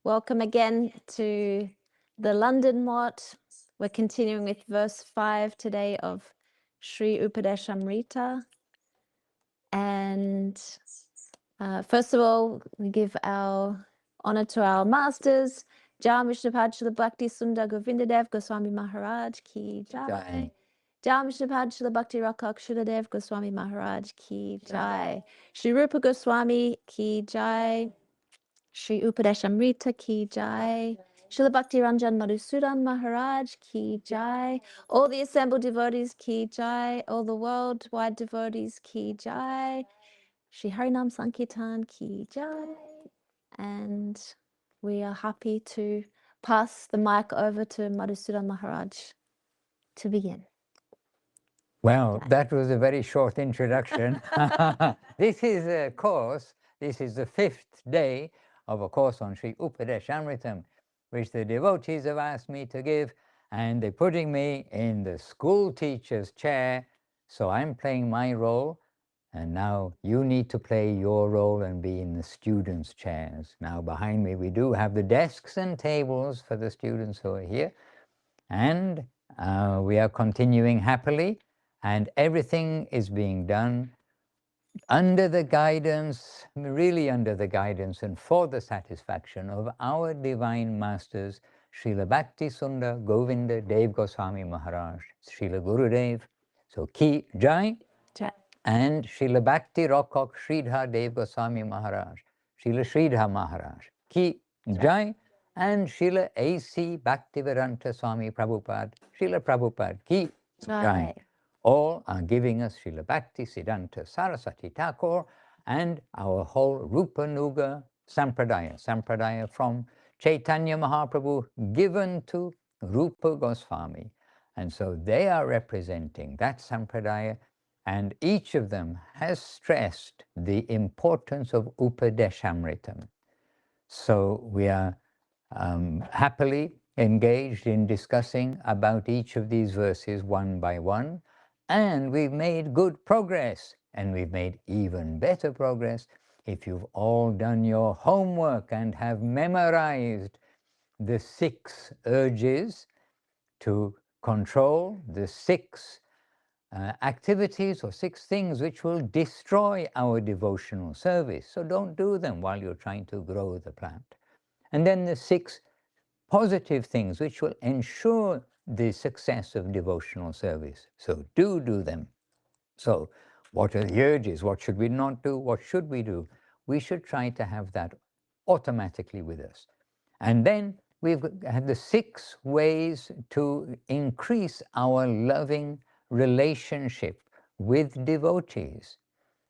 Welcome again to the London Mott. We're continuing with verse 5 today of Sri Upadesamrta. And first of all, we give our honor to our masters. Jam Vishnupad Srila Bhakti Sundar Govindadev Goswami Maharaj ki jai. Jam Vishnupad Srila Bhakti Rakak Shudadev Goswami Maharaj ki jai. Shri Rupa Goswami ki jai. Sri Upadesamrta ki jai. Srila Bhakti Ranjan Madhusudan Maharaj ki jai. All the assembled devotees ki jai. All the worldwide devotees ki jai. Sri Harinam Sankirtan ki jai. And we are happy to pass the mic over to Madhusudan Maharaj to begin. Well, that was a very short introduction. This is a course, this is the 5th day of a course on Sri Upadeśāmṛtam, which the devotees have asked me to give, and they're putting me in the school teacher's chair, so I'm playing my role, and now you need to play your role and be in the students' chairs. Now behind me we do have the desks and tables for the students who are here, and we are continuing happily, and everything is being done under the guidance, really under the guidance and for the satisfaction of our divine masters, Srila Bhakti Sundar Govinda Dev Goswami Maharaj, Srila Gurudev, so ki jai, and Srila Bhakti Rakak Sridhar Dev Goswami Maharaj, Srila Sridhar Maharaj, ki jai, and Srila A.C. Bhaktivedanta Swami Prabhupada, Srila Prabhupada ki jai. All are giving us Srila Bhakti Siddhanta Saraswati Thakur and our whole Rupa Nuga Sampradaya from Chaitanya Mahaprabhu given to Rupa Goswami. And so they are representing that Sampradaya, and each of them has stressed the importance of Upadeśāmṛtam. So we are happily engaged in discussing about each of these verses one by one. And we've made good progress, and we've made even better progress if you've all done your homework and have memorized the 6 urges to control, the 6 activities or 6 things which will destroy our devotional service. So don't do them while you're trying to grow the plant. And then the 6 positive things which will ensure the success of devotional service. So do them. So what are the urges? What should we not do? What should we do? We should try to have that automatically with us. And then we've had the 6 ways to increase our loving relationship with devotees.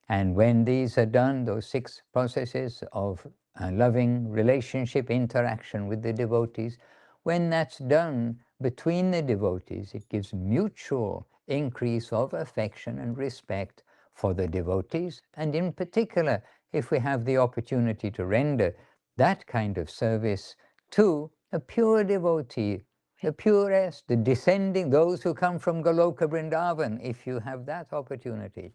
And when these are done, those 6 processes of loving relationship interaction with the devotees, when that's done between the devotees, it gives mutual increase of affection and respect for the devotees. And in particular, if we have the opportunity to render that kind of service to a pure devotee, the purest, the descending, those who come from Goloka Vrindavan, if you have that opportunity.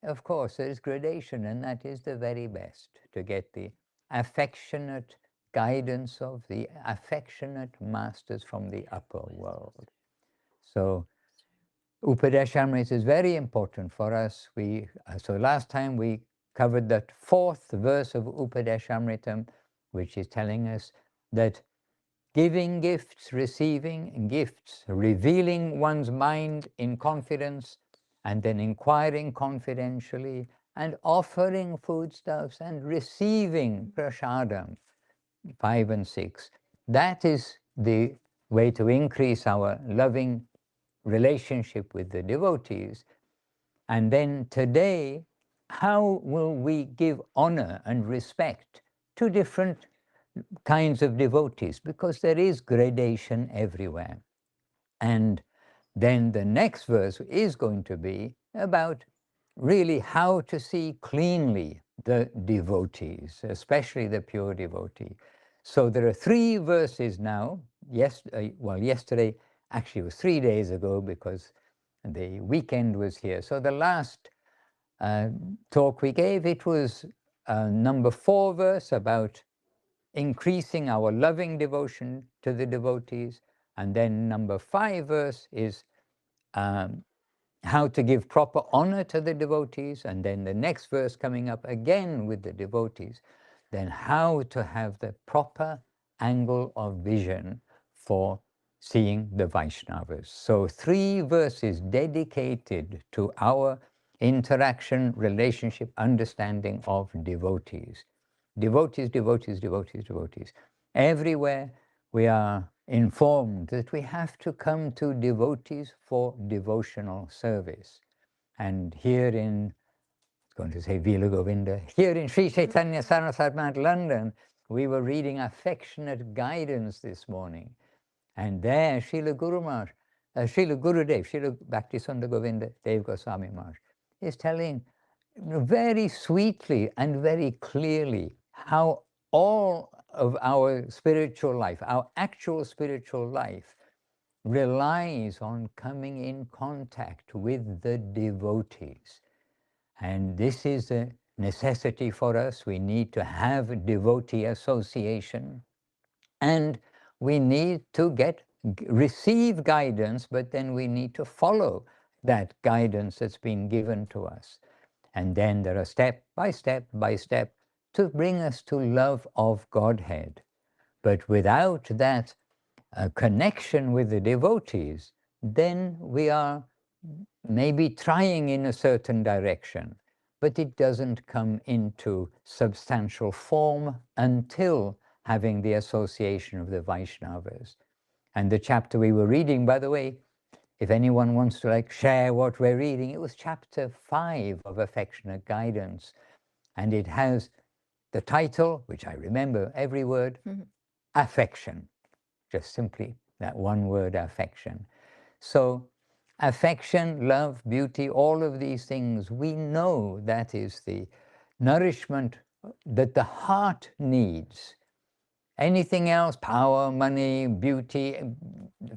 Of course, there is gradation, and that is the very best, to get the affectionate guidance of the affectionate masters from the upper world. So Upadeśāmṛta is very important for us. So last time we covered that 4th verse of Upadeśāmṛtam, which is telling us that giving gifts, receiving gifts, revealing one's mind in confidence, and then inquiring confidentially, and offering foodstuffs, and receiving prasadam, 5 and 6. That is the way to increase our loving relationship with the devotees. And then today, how will we give honor and respect to different kinds of devotees? Because there is gradation everywhere. And then the next verse is going to be about really how to see cleanly the devotees, especially the pure devotee. So there are 3 verses now. Yesterday, actually it was 3 days ago because the weekend was here. So the last talk we gave, it was number 4 verse about increasing our loving devotion to the devotees. And then number 5 verse is how to give proper honor to the devotees. And then the next verse coming up again with the devotees, then how to have the proper angle of vision for seeing the Vaishnavas. So 3 verses dedicated to our interaction, relationship, understanding of devotees. Devotees, devotees, devotees, devotees. Everywhere we are informed that we have to come to devotees for devotional service. And here in, I was going to say Vila Govinda, here in Sri Chaitanya Saraswat London, we were reading Affectionate Guidance this morning. And there Srila Guru Maharaj, Srila Gurudev, Srila Bhaktisunda Govinda Dev Goswami Maharaj is telling very sweetly and very clearly how all of our spiritual life, our actual spiritual life, relies on coming in contact with the devotees. And this is a necessity for us. We need to have devotee association, and we need to receive guidance, but then we need to follow that guidance that's been given to us. And then there are step by step by step to bring us to love of Godhead. But without that connection with the devotees, then we are maybe trying in a certain direction, but it doesn't come into substantial form until having the association of the Vaishnavas. And the chapter we were reading, by the way, if anyone wants to share what we're reading, it was chapter 5 of Affectionate Guidance. And it has the title, which I remember every word, affection. Just simply that one word, affection. So affection, love, beauty, all of these things, we know that is the nourishment that the heart needs. Anything else, power, money, beauty,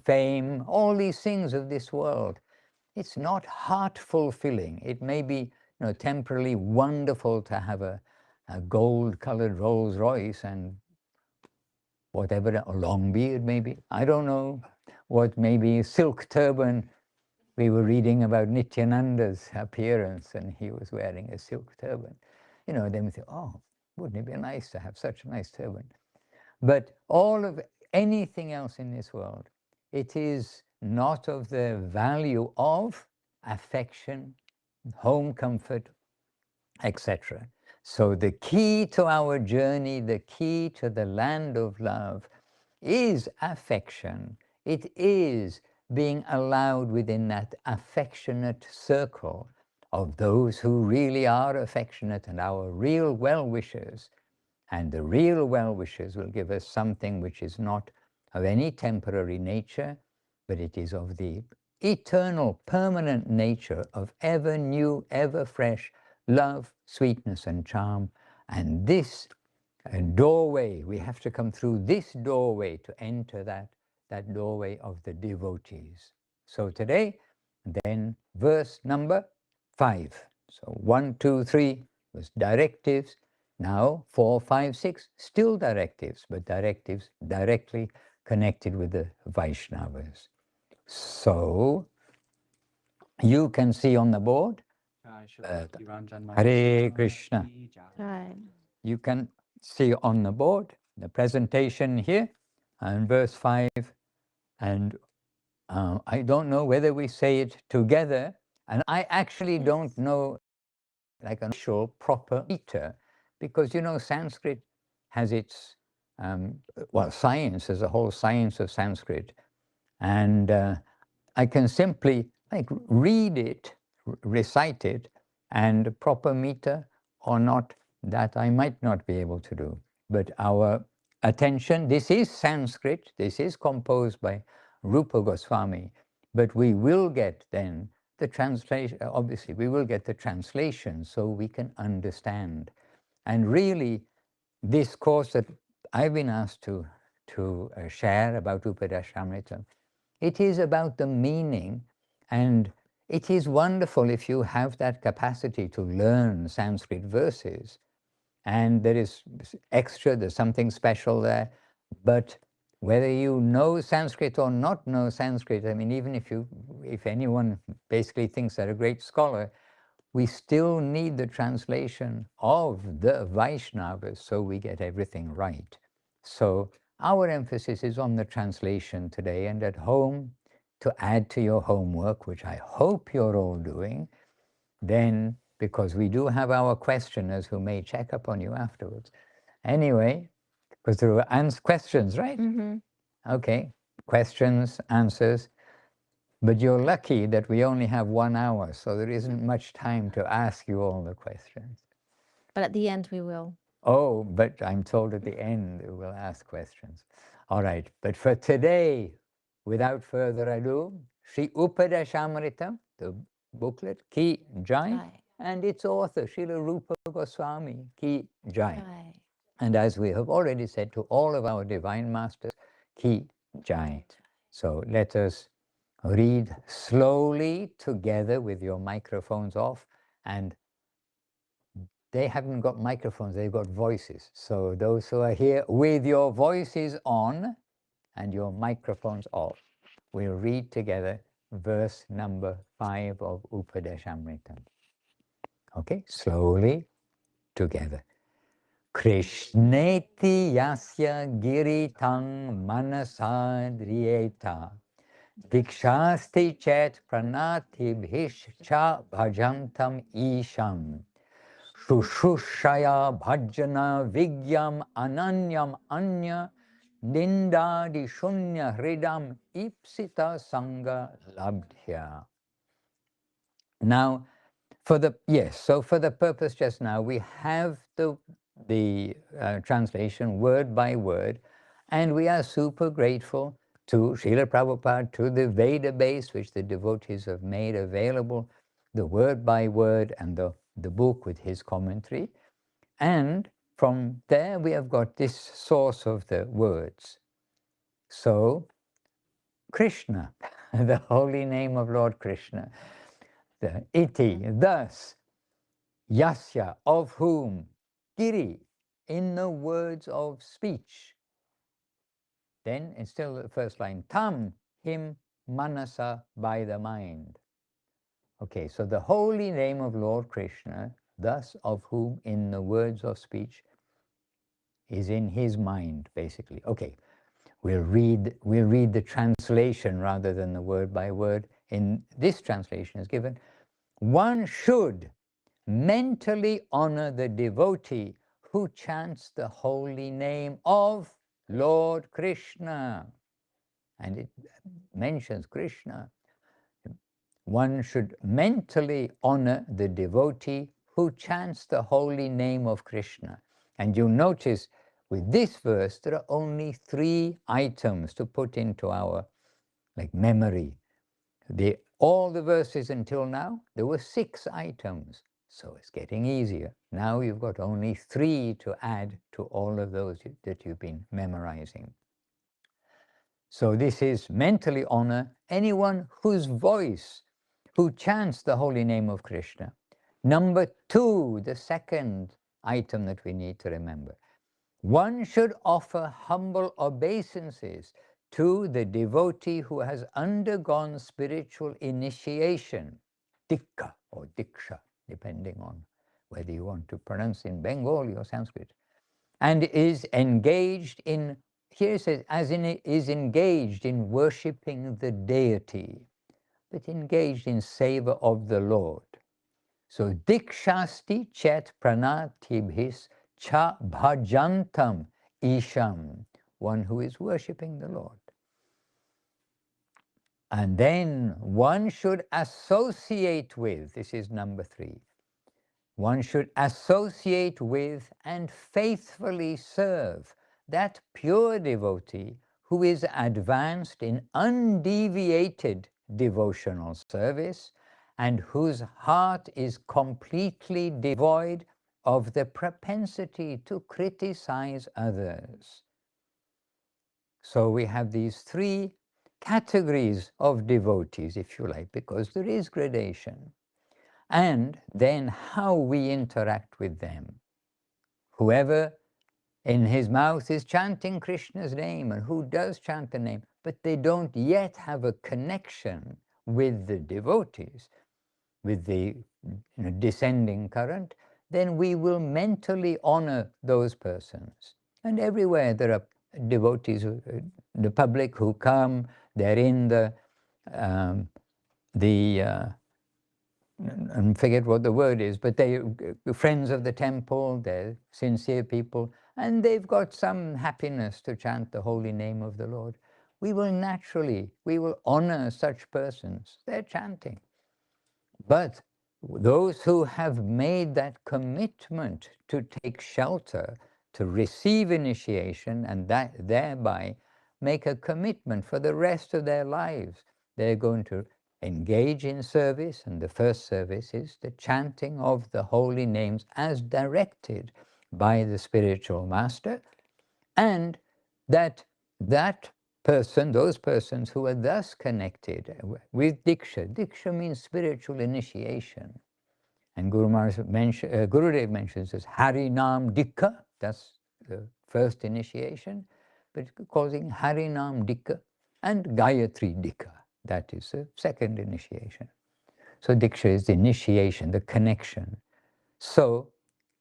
fame, all these things of this world, it's not heart fulfilling. It may be temporarily wonderful to have a gold-colored Rolls Royce and whatever, a long beard maybe, I don't know, what maybe silk turban. We were reading about Nityananda's appearance and he was wearing a silk turban. Then we think, oh, wouldn't it be nice to have such a nice turban? But all of anything else in this world, it is not of the value of affection, home comfort, etc. So the key to our journey, the key to the land of love is affection. It is being allowed within that affectionate circle of those who really are affectionate and our real well-wishers. And the real well-wishers will give us something which is not of any temporary nature, but it is of the eternal, permanent nature of ever new, ever fresh love, sweetness, and charm. And this doorway, we have to come through this doorway to enter that doorway of the devotees. So today, then verse number 5. So 1, 2, 3 was directives. Now 4, 5, 6, still directives, but directives directly connected with the Vaishnavas. So you can see on the board, Hare Krishna. Right. You can see on the board the presentation here and verse 5. And I don't know whether we say it together, and I actually don't know like an actual proper meter, because Sanskrit has its science. There's a whole science of Sanskrit, and I can simply read it, recite it, and proper meter or not, that I might not be able to do. But our attention, this is Sanskrit, this is composed by Rupa Goswami, but we will get then the translation. Obviously we will get the translation so we can understand. And really this course that I've been asked to share about Upadeśāmṛta, it is about the meaning, and it is wonderful if you have that capacity to learn Sanskrit verses. and there is extra, there's something special there. But whether you know Sanskrit or not know Sanskrit, I mean, even if anyone basically thinks they're a great scholar, we still need the translation of the Vaishnavas so we get everything right. So our emphasis is on the translation today, and at home, to add to your homework, which I hope you're all doing, then, because we do have our questioners who may check up on you afterwards. Anyway, because there were questions, right? Mm-hmm. Okay, questions, answers. But you're lucky that we only have 1 hour, so there isn't much time to ask you all the questions. But at the end we will. Oh, but I'm told at the end we'll ask questions. All right, but for today, without further ado, Sri Upadeśāmṛta, the booklet, Ki Jai, and its author, Srila Rupa Goswami, Ki Jai. And as we have already said to all of our divine masters, Ki Jai. So let us read slowly together with your microphones off, and they haven't got microphones, they've got voices. So those who are here with your voices on and your microphones off, we'll read together verse number 5 of Upadeśāmṛta. Okay, slowly together. Kṛṣṇeti yasya giri manasādriyeta. dīkṣāsti chet praṇatibhiś bhajantam īśam. śuśrūṣayā bhajana-vijñam ananyam anyanindādi śūnya-hṛdam īpsita-saṅga-labdhyā. Now, for the purpose just now, we have the translation word by word, and we are super grateful to Srila Prabhupada, to the Veda base, which the devotees have made available, the word by word and the book with his commentary. And from there we have got this source of the words. So, Kṛṣṇa, the holy name of Lord Kṛṣṇa, the iti, thus, yasya, of whom, giri, in the words of speech. Then it's still the first line, tam, him, manasa, by the mind. Okay, so the holy name of Lord Kṛṣṇa, thus of whom in the words of speech, is in his mind, basically. Okay, we'll read the translation rather than the word by word. In this translation is given, one should mentally honor the devotee who chants the holy name of Lord Kṛṣṇa. And it mentions Kṛṣṇa. One should mentally honor the devotee who chants the holy name of Kṛṣṇa. And you'll notice with this verse, there are only 3 items to put into our memory. All the verses until now, there were 6 items. So it's getting easier. Now you've got only 3 to add to all of those that you've been memorizing. So this is mentally honor anyone whose voice, who chants the holy name of Kṛṣṇa. Number 2, the second item that we need to remember. One should offer humble obeisances to the devotee who has undergone spiritual initiation, dikka or diksha, depending on whether you want to pronounce in Bengali or Sanskrit, and is engaged in, here it says, is engaged in worshipping the deity, but engaged in savor of the Lord. So, dīkṣāsti chet praṇatibhiś cha bhajantam īśam, one who is worshipping the Lord. And then one should associate with, this is number 3, one should associate with and faithfully serve that pure devotee who is advanced in undeviated devotional service and whose heart is completely devoid of the propensity to criticize others. So we have these 3 categories of devotees, if you like, because there is gradation. And then how we interact with them. whoever in his mouth is chanting Krishna's name and who does chant the name, but they don't yet have a connection with the devotees, with the descending current, then we will mentally honor those persons. And everywhere there are devotees, the public who come, they're in I forget what the word is, but they friends of the temple, they're sincere people, and they've got some happiness to chant the holy name of the Lord. We will honor such persons. They're chanting. But those who have made that commitment to take shelter, to receive initiation, and that thereby make a commitment for the rest of their lives, they're going to engage in service, and the first service is the chanting of the holy names as directed by the spiritual master, and that person, those persons who are thus connected with Diksha means spiritual initiation. And Gurudev mentions this Harinam Dikha, that's the first initiation, but causing Harinam Dikha and Gayatri Dikha, that is the second initiation. So Diksha is the initiation, the connection. So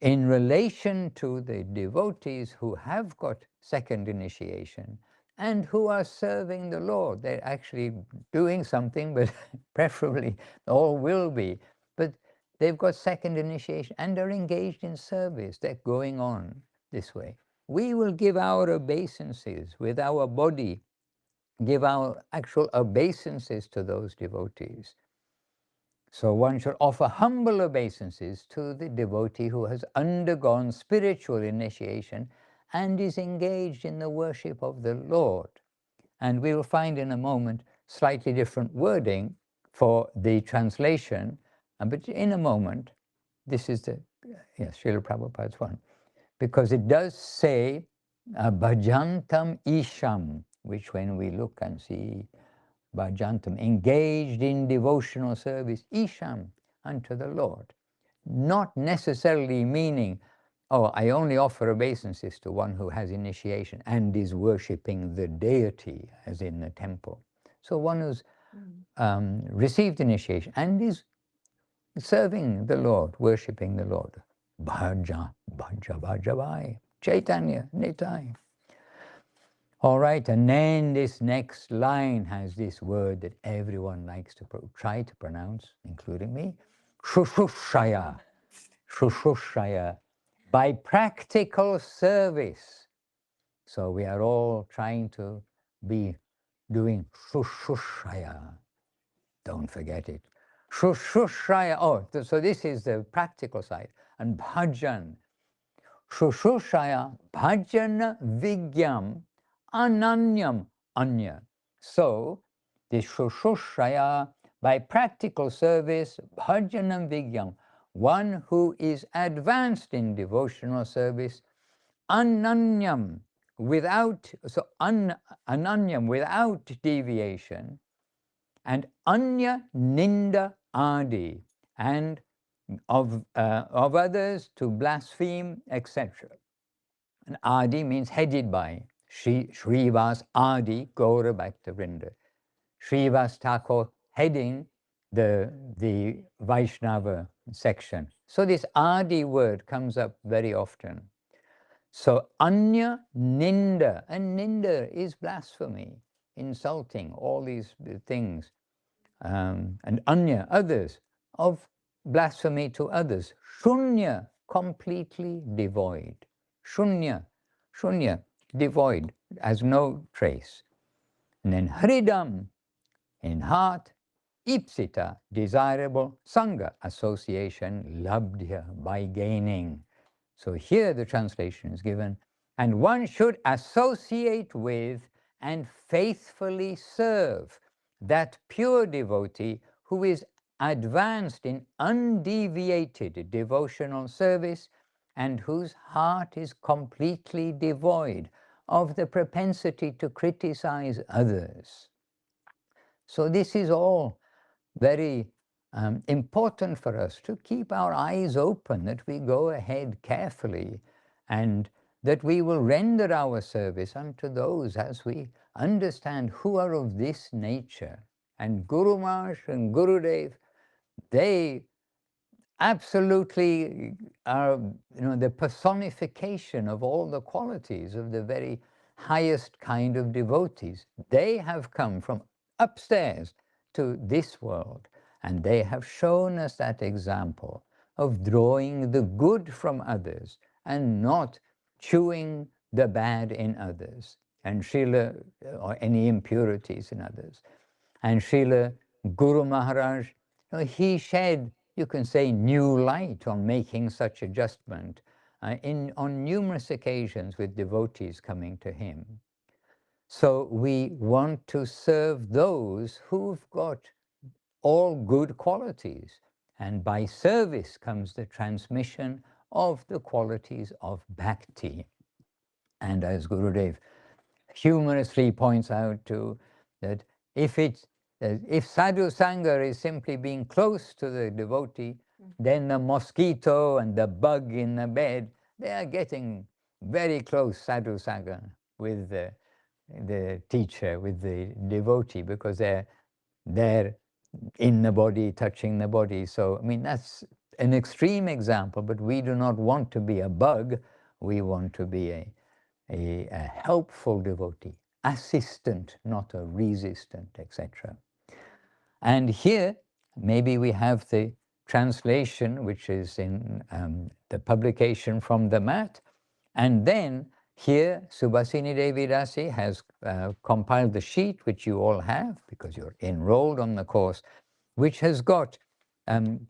in relation to the devotees who have got second initiation and who are serving the Lord, they're actually doing something, but preferably all will be, but they've got second initiation and are engaged in service. They're going on this way. We will give our obeisances with our body, give our actual obeisances to those devotees. So one should offer humble obeisances to the devotee who has undergone spiritual initiation and is engaged in the worship of the Lord. And we will find in a moment slightly different wording for the translation, but in a moment, this is the, yes, Srila Prabhupada's one, because it does say bhajantam īśam, which when we look and see bhajantam, engaged in devotional service, īśam, unto the Lord. Not necessarily meaning, oh, I only offer obeisances to one who has initiation and is worshipping the deity, as in the temple. So one who's received initiation and is serving the Lord, worshipping the Lord. Bhaja, bhaja, bhaja, bhai, Chaitanya, Nitai. All right, and then this next line has this word that everyone likes to try to pronounce, including me, śuśrūṣayā, śuśrūṣayā, by practical service. So we are all trying to be doing śuśrūṣayā. Don't forget it. śuśrūṣayā, oh, so this is the practical side. And bhajan, śuśrūṣayā, bhajana-vijñam, ananyam, anya. So, the śuśrūṣayā, by practical service, bhajanam-vijñam, one who is advanced in devotional service, ananyam, without, so ananyam, without deviation, and anyanindādi, and of others to blaspheme, etc. And adi means headed by. Srivas Adi Gaura Bhakta-vrinda. Srivas Thakur heading the Vaishnava section. So this Adi word comes up very often. So anya ninda, and ninda is blasphemy, insulting, all these things. And anya, others, of blasphemy to others. Shunya, completely devoid. Shunya, devoid, has no trace. And then ḥṛdam, in heart, īpsita, desirable, saṅga, association, labdhyā, by gaining. So here the translation is given, and one should associate with and faithfully serve that pure devotee who is advanced in undeviated devotional service and whose heart is completely devoid of the propensity to criticize others. So this is all very important for us to keep our eyes open, that we go ahead carefully and that we will render our service unto those as we understand who are of this nature. And Guru Maharaj and Gurudev, they absolutely are, the personification of all the qualities of the very highest kind of devotees. They have come from upstairs to this world, and they have shown us that example of drawing the good from others and not chewing the bad in others, and Srila, or any impurities in others. And Srila Guru Maharaj, he shed, you can say, new light on making such adjustment on numerous occasions with devotees coming to him. So we want to serve those who've got all good qualities, and by service comes the transmission of the qualities of bhakti. And as Gurudev humorously points out too, that if sadhu sangha is simply being close to the devotee, then the mosquito and the bug in the bed, they are getting very close sadhu sangha with the teacher, with the devotee, because they're in the body, touching the body. So, I mean, that's an extreme example, but we do not want to be a bug. We want to be a helpful devotee, assistant, not a resistant, etc. And here, maybe we have the translation, which is in the publication from the mat. And then here, Subhasini Devi Dasi has compiled the sheet, which you all have, because you're enrolled on the course, which has got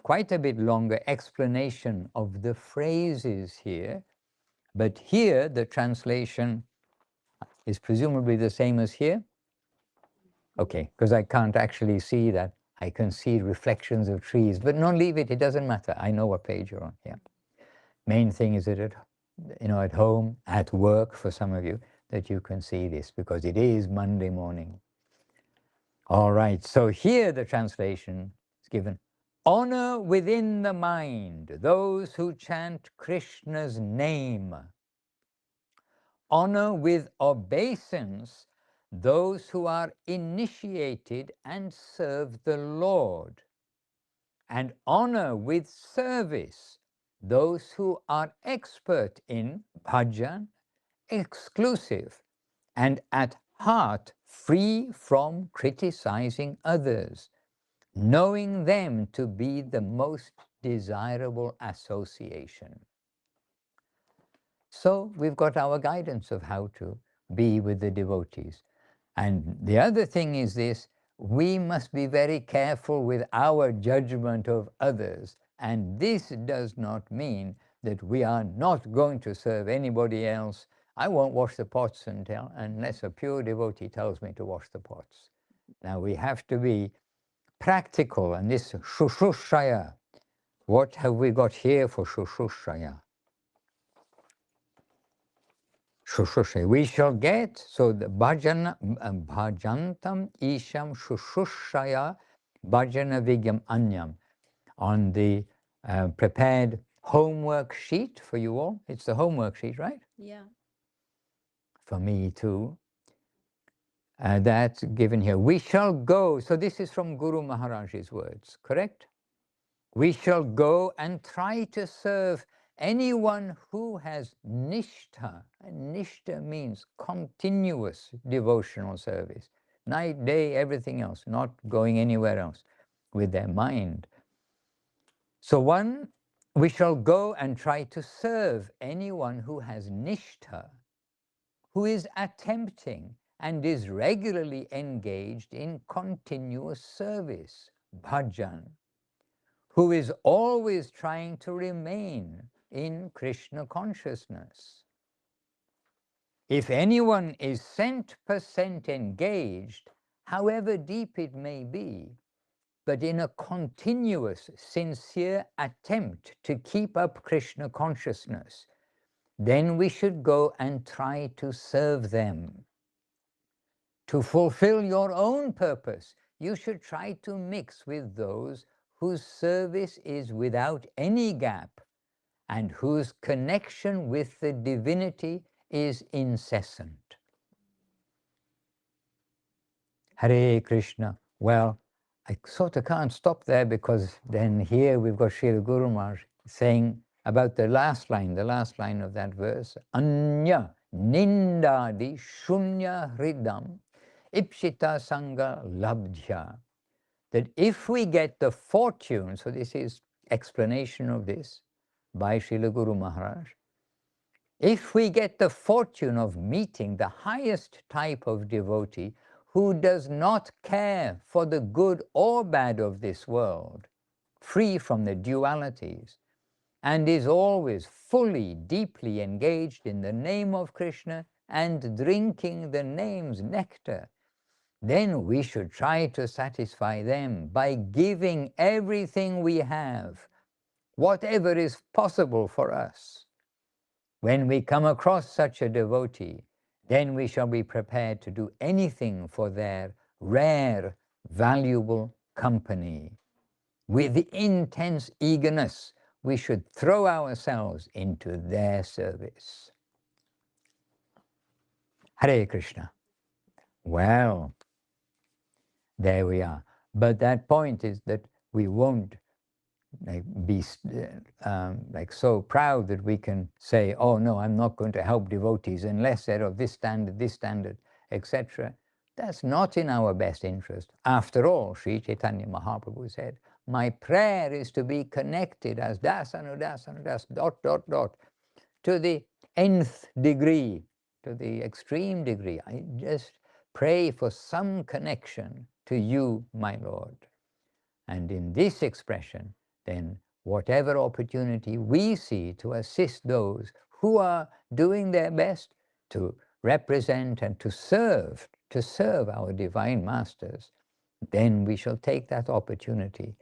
quite a bit longer explanation of the phrases here. But here, the translation is presumably the same as here. Okay, because I can't actually see that. I can see reflections of trees, but no, leave it. It doesn't matter. I know what page you're on. Yeah. Main thing is that at home, at work, for some of you, that you can see this, because it is Monday morning. All right. So here the translation is given: honor within the mind those who chant Krishna's name. Honor with obeisance those who are initiated and serve the Lord, and honor with service those who are expert in bhajan, exclusive, and at heart free from criticizing others, knowing them to be the most desirable association. So we've got our guidance of how to be with the devotees. And the other thing is this: we must be very careful with our judgment of others. And this does not mean that we are not going to serve anybody else. I won't wash the pots unless a pure devotee tells me to wash the pots. Now we have to be practical, and this śuśrūṣayā. What have we got here for śuśrūṣayā? We shall get, so the bhajantam īśam śuśrūṣayā bhajana-vijñam ananyam, on the prepared homework sheet for you all. It's the homework sheet, right? Yeah. For me too. That's given here. We shall go, so this is from Guru Maharaj's words, correct? We shall go and try to serve anyone who has nishtha. And nishtha means continuous devotional service. Night, day, everything else, not going anywhere else with their mind. So we shall go and try to serve anyone who has nishtha, who is attempting and is regularly engaged in continuous service, bhajan, who is always trying to remain in Krishna consciousness. If anyone is 100% engaged, however deep it may be, but in a continuous, sincere attempt to keep up Krishna consciousness, then we should go and try to serve them. To fulfill your own purpose, you should try to mix with those whose service is without any gap and whose connection with the divinity is incessant. Hare Krishna. Well, I sort of can't stop there, because then here we've got Srila Guru Maharaj saying about the last line of that verse, anyanindādi śunya-hṛdam īpsita-saṅga-labdhyā, that if we get the fortune, so this is explanation of this by Srila Guru Maharaj, if we get the fortune of meeting the highest type of devotee who does not care for the good or bad of this world, free from the dualities, and is always fully, deeply engaged in the name of Kṛṣṇa and drinking the name's nectar, then we should try to satisfy them by giving everything we have, whatever is possible for us. When we come across such a devotee, then we shall be prepared to do anything for their rare, valuable company. With intense eagerness, we should throw ourselves into their service. Hare Krishna. Well, there we are. But that point is that we won't be so proud that we can say, oh no, I'm not going to help devotees unless they're of this standard, etc. That's not in our best interest. After all, Sri Chaitanya Mahaprabhu said, my prayer is to be connected as das, ... to the nth degree, to the extreme degree. I just pray for some connection to you, my Lord. And in this expression, then whatever opportunity we see to assist those who are doing their best to represent and to serve our divine masters, then we shall take that opportunity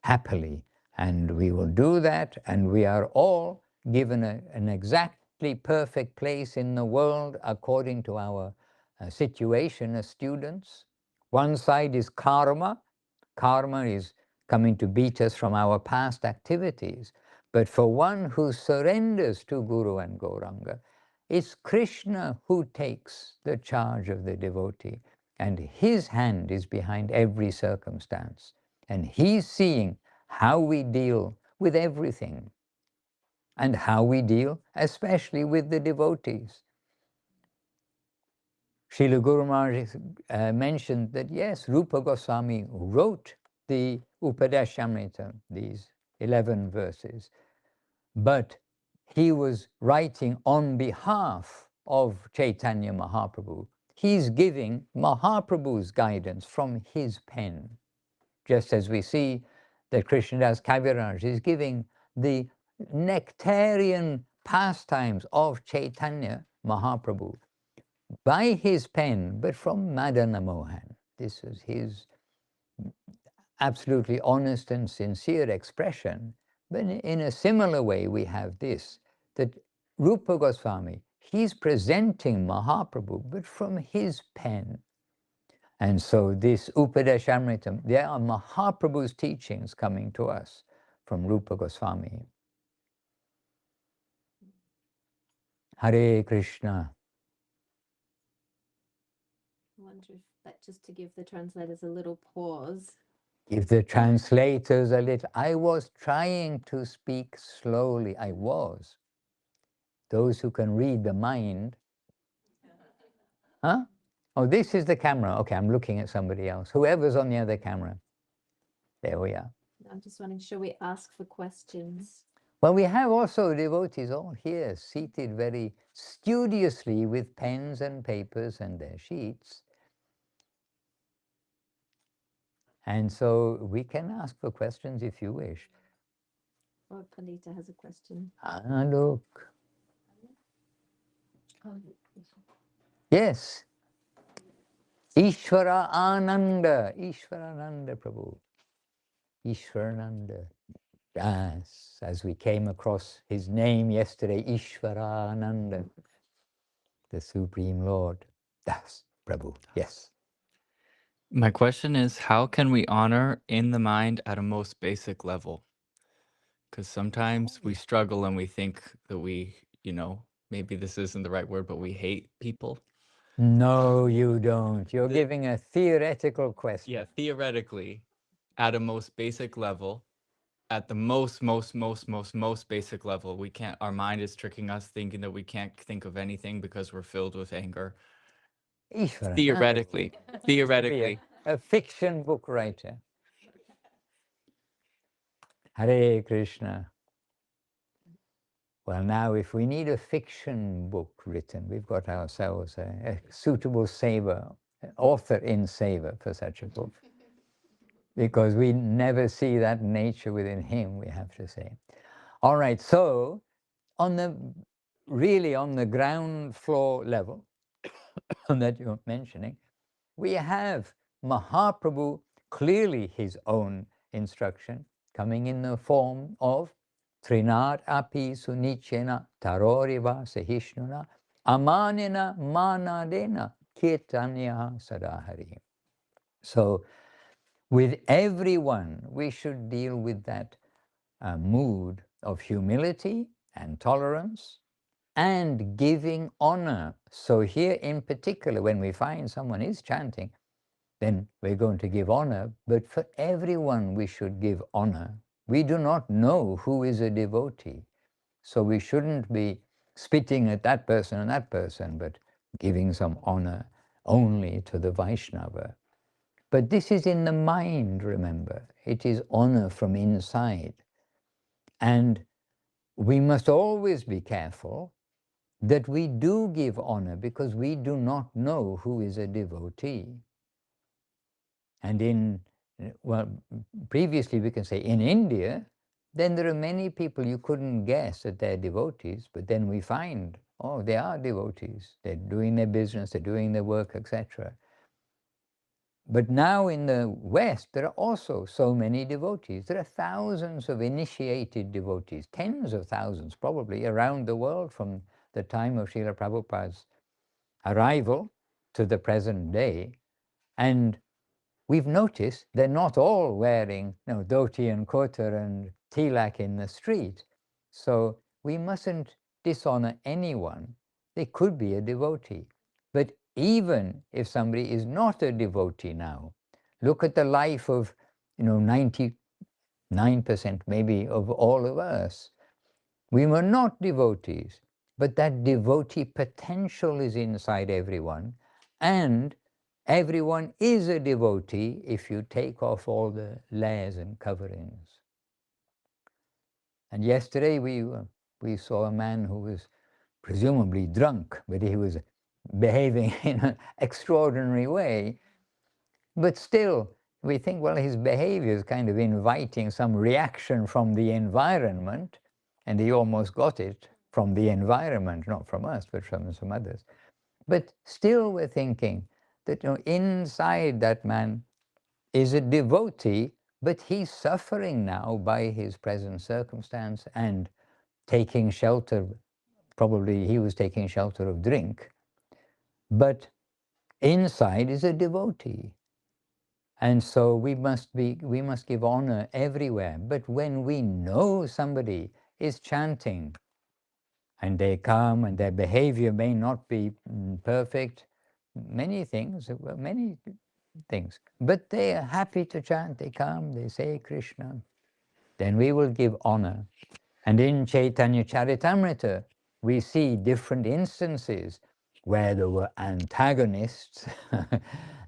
happily, and we will do that, and we are all given an exactly perfect place in the world according to our situation as students. One side is karma. Karma is coming to beat us from our past activities. But for one who surrenders to Guru and Gauranga, it's Kṛṣṇa who takes the charge of the devotee, and his hand is behind every circumstance. And he's seeing how we deal with everything, and how we deal especially with the devotees. Srila Guru Maharaj mentioned that, yes, Rupa Goswami wrote the Upadeśāmṛta, these 11 verses, but he was writing on behalf of Chaitanya Mahaprabhu. He's giving Mahaprabhu's guidance from his pen, just as we see that Krishnadas Kaviraj is giving the nectarian pastimes of Chaitanya Mahaprabhu by his pen, but from Madana Mohan. This is his absolutely honest and sincere expression. But in a similar way, we have this, that Rupa Goswami, he's presenting Mahaprabhu, but from his pen. And so this Upadeśāmṛta, there are Mahaprabhu's teachings coming to us from Rupa Goswami. Hare Krishna. I wonder if that, just to give the translators a little pause. Give the translators a little. I was trying to speak slowly. I was. Those who can read the mind. Huh? Oh, this is the camera. Okay, I'm looking at somebody else. Whoever's on the other camera. There we are. I'm just wondering, shall we ask for questions? Well, we have also devotees all here, seated very studiously with pens and papers and their sheets. And so we can ask for questions if you wish. Oh, Pandita has a question. Ah, look. Oh. Yes. Ishvara Ananda Prabhu. Ishvarananda. Yes, as we came across his name yesterday, Ishvarananda, the Supreme Lord. Das Prabhu. Yes. My question is, how can we honor in the mind at a most basic level? Because sometimes we struggle and we think that we, maybe this isn't the right word, but we hate people. No, you don't. You're giving a theoretical question. Yeah, theoretically, at a most basic level, at the most basic level, we can't, our mind is tricking us thinking that we can't think of anything because we're filled with anger. Theoretically. A fiction book writer. Hare Krishna. Well, now, if we need a fiction book written, we've got ourselves a suitable saver, author in saver for such a book. Because we never see that nature within him, we have to say. All right, so really on the ground floor level that you're mentioning, we have Mahaprabhu, clearly his own instruction, coming in the form of Trināt api sunichena taroriva sahishnuna amanena manadena kirtanya sadahari. So with everyone, we should deal with that mood of humility and tolerance and giving honor. So here in particular, when we find someone is chanting, then we're going to give honor, but for everyone we should give honor. We do not know who is a devotee, so we shouldn't be spitting at that person and that person, but giving some honor only to the Vaishnava. But this is in the mind, remember. It is honor from inside. And we must always be careful that we do give honor, because we do not know who is a devotee. And previously we can say in India, then there are many people you couldn't guess that they're devotees, but then we find, oh, they are devotees. They're doing their business, they're doing their work, etc. But now in the West, there are also so many devotees. There are thousands of initiated devotees, tens of thousands probably around the world from the time of Srila Prabhupada's arrival to the present day. And we've noticed they're not all wearing dhoti and kurta and tilak in the street. So we mustn't dishonor anyone. They could be a devotee. But even if somebody is not a devotee now, look at the life of 99% maybe of all of us. We were not devotees, but that devotee potential is inside everyone, and everyone is a devotee if you take off all the layers and coverings. And yesterday we saw a man who was presumably drunk, but he was behaving in an extraordinary way. But still, we think, well, his behavior is kind of inviting some reaction from the environment, and he almost got it from the environment, not from us, but from some others. But still we're thinking that inside that man is a devotee, but he's suffering now by his present circumstance and taking shelter. Probably he was taking shelter of drink, but inside is a devotee. And so we must give honor everywhere. But when we know somebody is chanting and they come and their behavior may not be perfect, many things, but they are happy to chant, they come, they say Kṛṣṇa, then we will give honor. And in Chaitanya Charitamrita, we see different instances where there were antagonists,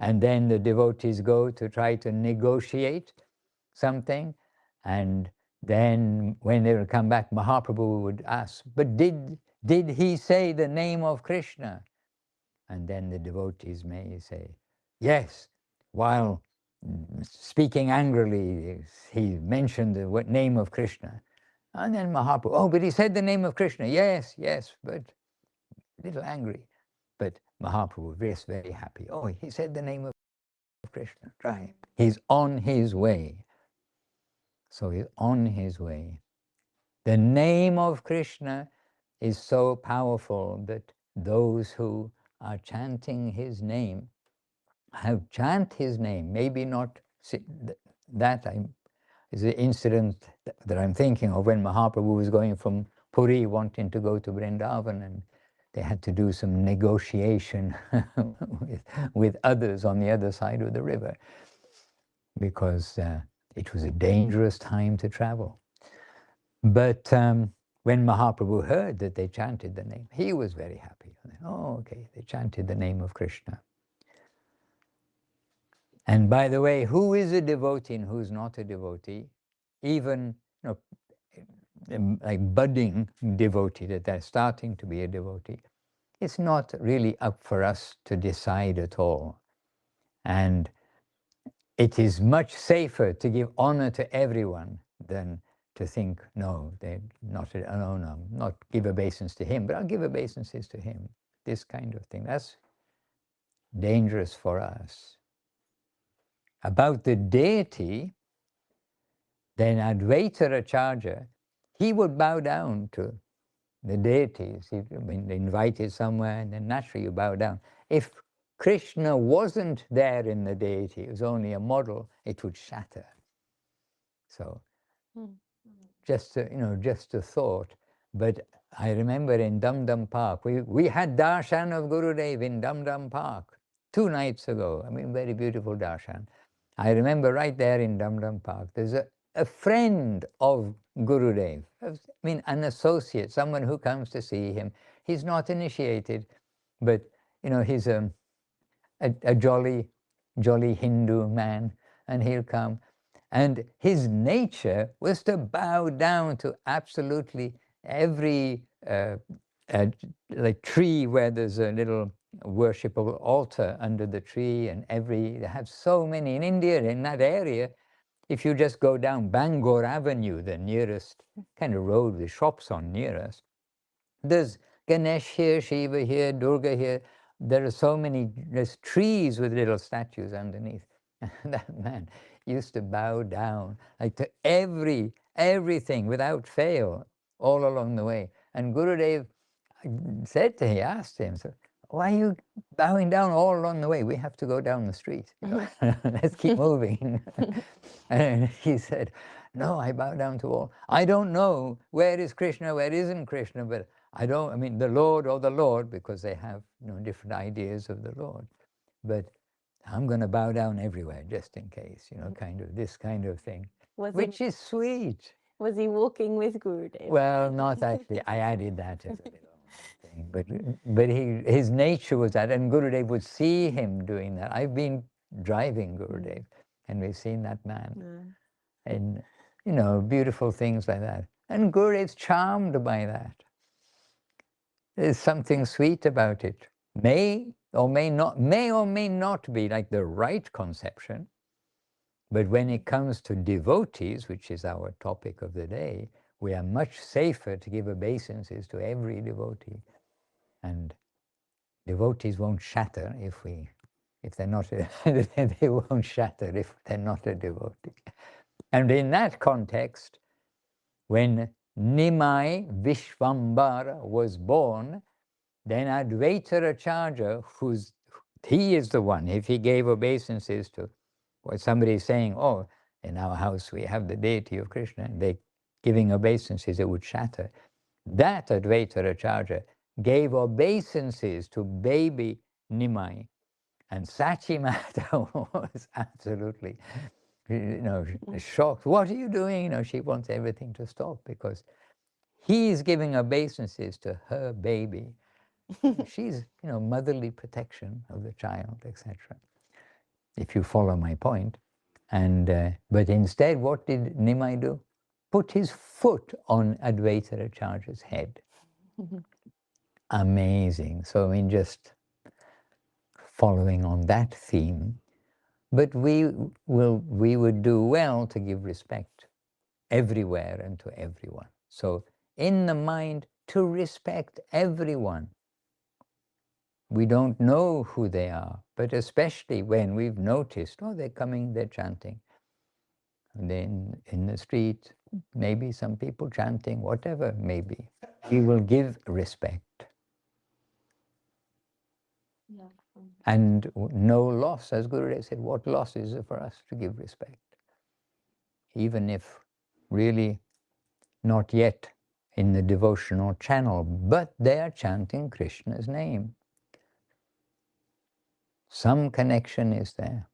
and then the devotees go to try to negotiate something, and then when they would come back, Mahaprabhu would ask, but did he say the name of Kṛṣṇa? And then the devotees may say, yes, while speaking angrily, he mentioned the name of Kṛṣṇa. And then Mahaprabhu, oh, but he said the name of Kṛṣṇa. Yes, but a little angry. But Mahaprabhu is very happy. Oh, he said the name of Kṛṣṇa. Right. He's on his way. So he's on his way. The name of Kṛṣṇa is so powerful that those who are chanting his name chant his name. Maybe not that is the incident that I'm thinking of when Mahaprabhu was going from Puri wanting to go to Vrindavan, and they had to do some negotiation with others on the other side of the river because it was a dangerous time to travel. But when Mahaprabhu heard that they chanted the name, he was very happy. Oh, okay, they chanted the name of Kṛṣṇa. And by the way, who is a devotee and who's not a devotee? Even like budding devotee, that they're starting to be a devotee, it's not really up for us to decide at all. And it is much safer to give honor to everyone than to think, no, they're not, no, not give obeisance to him, but I'll give obeisances to him. This kind of thing. That's dangerous for us. About the deity, then Advaita-acharya, he would bow down to the deities. When they invited somewhere, and then naturally you bow down. If Kṛṣṇa wasn't there in the deity, it was only a model, it would shatter. So just a thought. But I remember in Dum Dum Park, we had darshan of Gurudev in Dum Dum Park 2 nights ago. I mean, very beautiful darshan. I remember right there in Dum Dum Park, there's a friend of Gurudev, I mean, an associate, someone who comes to see him. He's not initiated, but he's a jolly Hindu man, and he'll come. And his nature was to bow down to absolutely every like tree where there's a little worshipable altar under the tree, and they have so many in India, in that area. If you just go down Bangor Avenue, the nearest kind of road with shops on near us, there's Ganesh here, Shiva here, Durga here. There are so many, there's trees with little statues underneath. That man used to bow down like to everything without fail all along the way. And Gurudev asked him, so, why are you bowing down all along the way? We have to go down the street. Let's keep moving. And he said, no, I bow down to all. I don't know where is Kṛṣṇa, where isn't Kṛṣṇa, but I mean the Lord, because they have different ideas of the Lord. But I'm going to bow down everywhere just in case, kind of this kind of thing, which is sweet. Was he walking with Gurudev? Well, not actually. I added that as a little thing, but his nature was that, and Gurudev would see him doing that. I've been driving Gurudev, and we've seen that man, and beautiful things like that. And Gurudev's charmed by that. There's something sweet about it. May or may not be like the right conception, but when it comes to devotees, which is our topic of the day, we are much safer to give obeisances to every devotee, and devotees won't shatter if they're not they won't shatter if they're not a devotee. And in that context, when Nimai Vishvambara was born, then Advaita-acharya, he is the one, if he gave obeisances to what somebody is saying, oh, in our house we have the deity of Kṛṣṇa, and they giving obeisances, it would shatter. That Advaita-acharya gave obeisances to baby Nimai, and Sachimata was absolutely shocked. What are you doing? She wants everything to stop because he's giving obeisances to her baby. She's, motherly protection of the child, etc. If you follow my point. And but instead, what did Nimai do? Put his foot on Advaita-acharya's head. Amazing. So I mean, just following on that theme. But we would do well to give respect everywhere and to everyone. So in the mind, to respect everyone. We don't know who they are, but especially when we've noticed, oh, they're coming, they're chanting. And then in the street, maybe some people chanting, whatever it may be, we will give respect. Yeah. And no loss, as Gurudev said, what loss is it for us to give respect? even if really not yet in the devotional channel, but they are chanting Krishna's name. Some connection is there.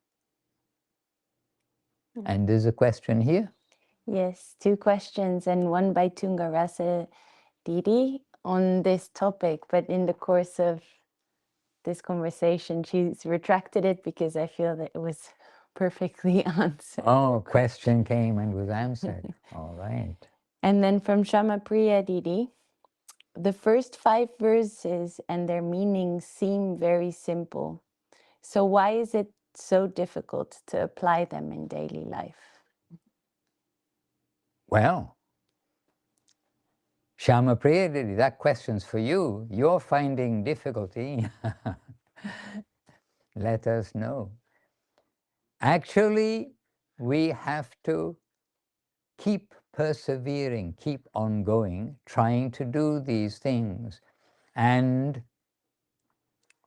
And there's a question here? Yes, 2 questions, and one by Tungarasa Didi on this topic, but in the course of this conversation, she's retracted it because I feel that it was perfectly answered. Oh, question came and was answered. All right. And then from Shamapriya Didi, the first 5 verses and their meanings seem very simple. So why is it so difficult to apply them in daily life? Well, Shamapriya Didi, that question's for you. You're finding difficulty. Let us know. Actually, we have to keep persevering, keep on going, trying to do these things. And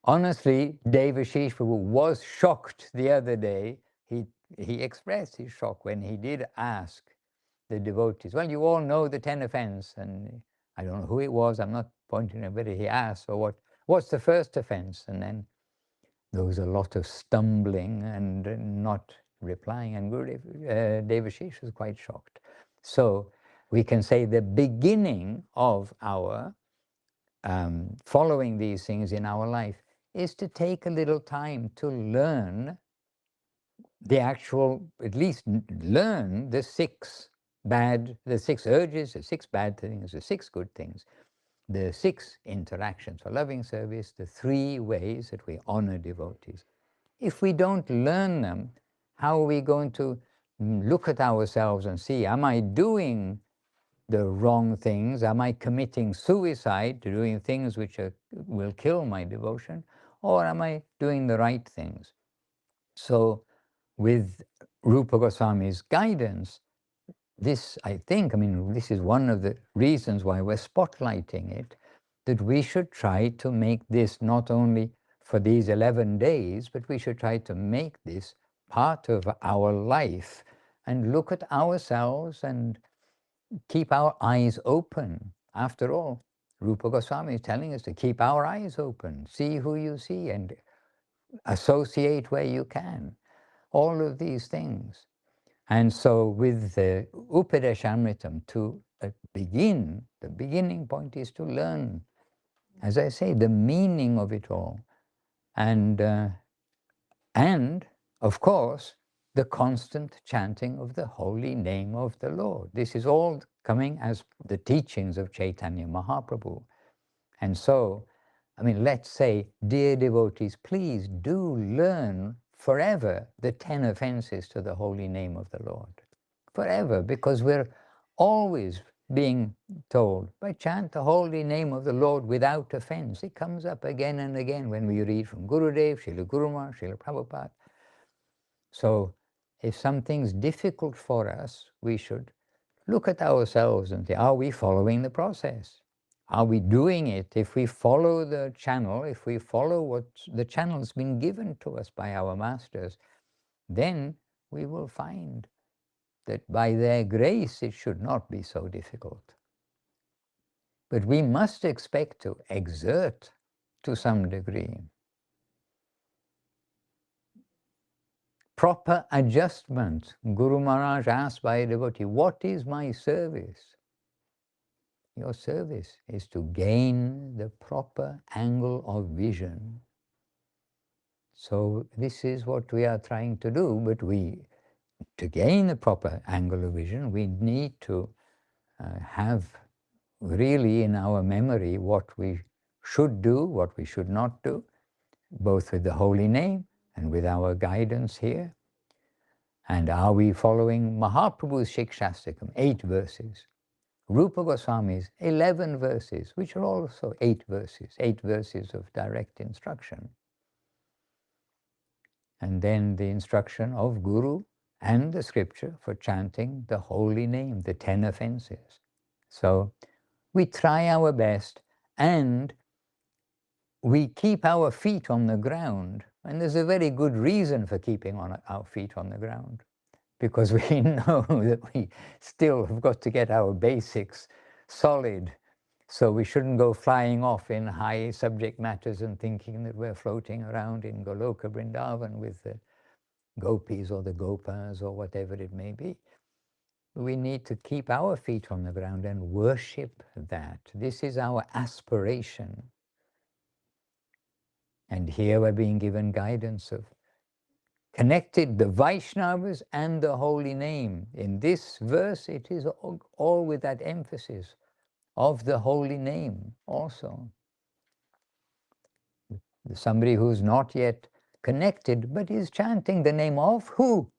honestly, Devashish Prabhu was shocked the other day. He expressed his shock when he did ask the devotees, well, you all know the 10 offense, and I don't know who it was, I'm not pointing at whether he asked or what's the first offense? And then there was a lot of stumbling and not replying, and Devashish was quite shocked. So we can say the beginning of our following these things in our life is to take a little time to learn the actual, at least learn the 6 urges, the 6 bad things, the 6 good things, the 6 interactions for loving service, the 3 ways that we honor devotees. If we don't learn them, how are we going to look at ourselves and see, am I doing the wrong things? Am I committing suicide, to doing things which will kill my devotion? Or am I doing the right things? So with Rupa Goswami's guidance, this, I think, this is one of the reasons why we're spotlighting it, that we should try to make this not only for these 11 days, but we should try to make this part of our life and look at ourselves and keep our eyes open. After all, Rupa Goswami is telling us to keep our eyes open, see who you see, and associate where you can. All of these things. And so with the Upadeśāmṛtam, to begin, the beginning point is to learn, as I say, the meaning of it all. And of course, the constant chanting of the holy name of the Lord. This is all coming as the teachings of Chaitanya Mahaprabhu. And so, let's say, dear devotees, please do learn forever the 10 offenses to the holy name of the Lord. Forever, because we're always being told, by chant the holy name of the Lord without offense. It comes up again and again when we read from Gurudev, Srila Guru Maharaj, Srila Prabhupada. So if something's difficult for us, we should look at ourselves and say, are we following the process? Are we doing it? If we follow the channel, if we follow what the channel has been given to us by our masters, then we will find that by their grace it should not be so difficult. But we must expect to exert to some degree. Proper adjustment. Guru Maharaj asked by a devotee, what is my service? Your service is to gain the proper angle of vision. So this is what we are trying to do, but to gain the proper angle of vision, we need to have really in our memory what we should do, what we should not do, both with the holy name and with our guidance here. And are we following Mahaprabhu's Shikshastikam, 8 verses? Rupa Goswami's 11 verses, which are also 8 verses of direct instruction. And then the instruction of Guru and the scripture for chanting the holy name, the 10 offenses. So we try our best and we keep our feet on the ground. And there's a very good reason for keeping our feet on the ground. because we know that we still have got to get our basics solid. So we shouldn't go flying off in high subject matters and thinking that we're floating around in Goloka Vrindavan with the gopis or the gopas or whatever it may be. We need to keep our feet on the ground and worship that. This is our aspiration. And here we're being given guidance of connected the Vaishnavas and the holy name. In this verse, it is all with that emphasis of the holy name also. Somebody who's not yet connected, but is chanting the name of who?